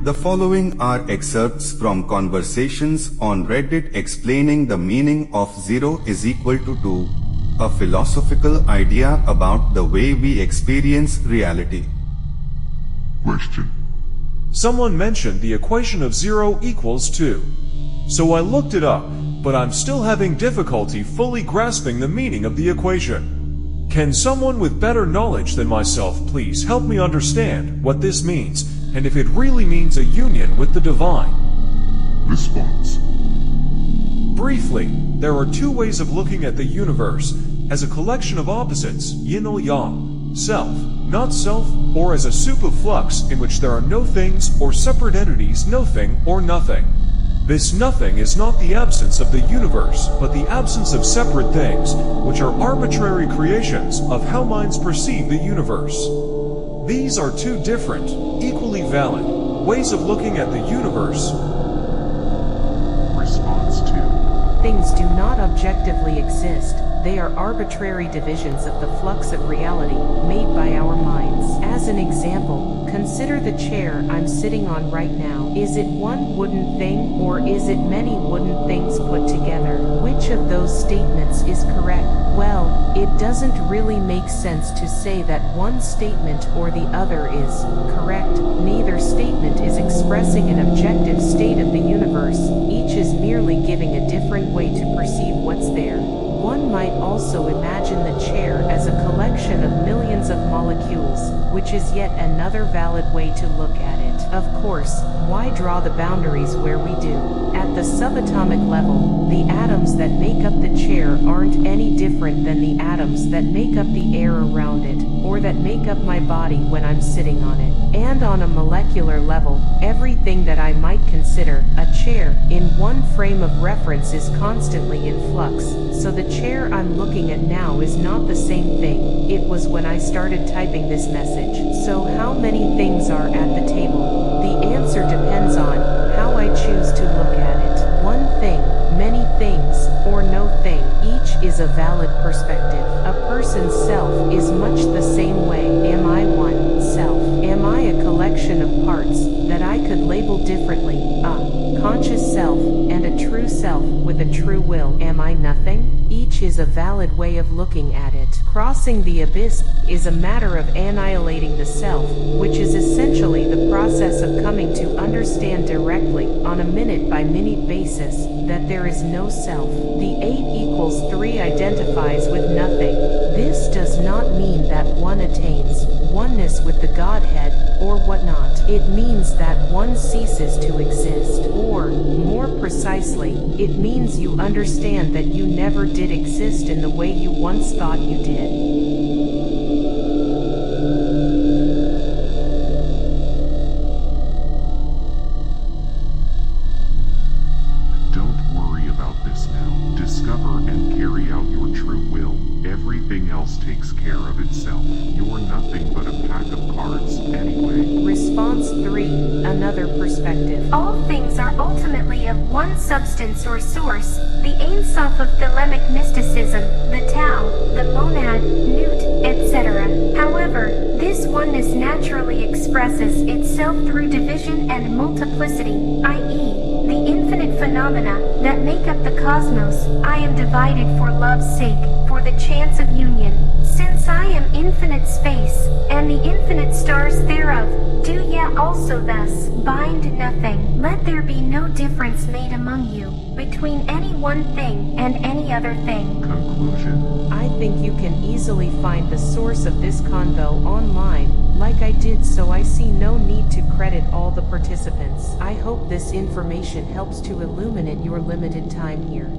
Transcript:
The following are excerpts from conversations on Reddit explaining the meaning of 0 is equal to 2, a philosophical idea about the way we experience reality. Question. Someone mentioned the equation of 0 equals 2. So I looked it up, but I'm still having difficulty fully grasping the meaning of the equation. Can someone with better knowledge than myself please help me understand what this means, and if it really means a union with the divine? Response. Briefly, there are two ways of looking at the universe: as a collection of opposites, yin or yang, self, not self, or as a soup of flux in which there are no things or separate entities, no thing or nothing. This nothing is not the absence of the universe, but the absence of separate things, which are arbitrary creations of how minds perceive the universe. These are two different, equally valid, ways of looking at the universe. Response 2. Things do not objectively exist. They are arbitrary divisions of the flux of reality, made by our minds. As an example, consider the chair I'm sitting on right now. Is it one wooden thing, or is it many wooden things put together? Which of those statements is correct? Well, it doesn't really make sense to say that one statement or the other is correct. Neither statement is expressing an objective state of the universe. Each is merely giving a different way to perceive what's there. One might also imagine the chair as a collection of millions of molecules, which is yet another valid way to look at it. Of course, why draw the boundaries where we do? At the subatomic level, the atoms that make up the chair aren't any different than the atoms that make up the air around it, or that make up my body when I'm sitting on it. And on a molecular level, everything that I might consider a chair in one frame of reference is constantly in flux, so the chair I'm looking at now is not the same thing it was when I started typing this message. So how many things are at the table? The answer depends on how I choose to look at it. One thing, many things, or no thing. Each is a valid perspective. A person's self is much the same way. Am I one self? Am I a collection of parts that I could label differently? A conscious self and a true self with a true will. Am I nothing? Each is a valid way of looking at it. Crossing the abyss is a matter of annihilating the self, which is essentially the process of coming to understand directly, on a minute-by-minute basis, that there is no self. The 8=3 identifies with nothing. This does not mean that one attains oneness with the Godhead, or whatnot. It means that one ceases to exist, or, more precisely, it means you understand that you never did exist in the way you once thought you did. Don't worry about this now. Discover and carry out your true will. Everything else takes care of itself. You're nothing but a pack of cards anyway. Response 3. Another perspective. All things are ultimately of one substance or source, the Ein Sof of Thelemic mysticism, the Tao, the monad, Newt, etc. However, this oneness naturally expresses itself through division and multiplicity, i.e., the infinite phenomena that make up the cosmos. I am divided for love's sake, for the chance of union. Since I am infinite space, and the infinite stars thereof, do ye also thus bind nothing. Let there be no difference made among you, between any one thing and any other thing. Conclusion. I think you can easily find the source of this convo online, like I did, so I see no need to credit all the participants. I hope this information helps to illuminate your limited time here.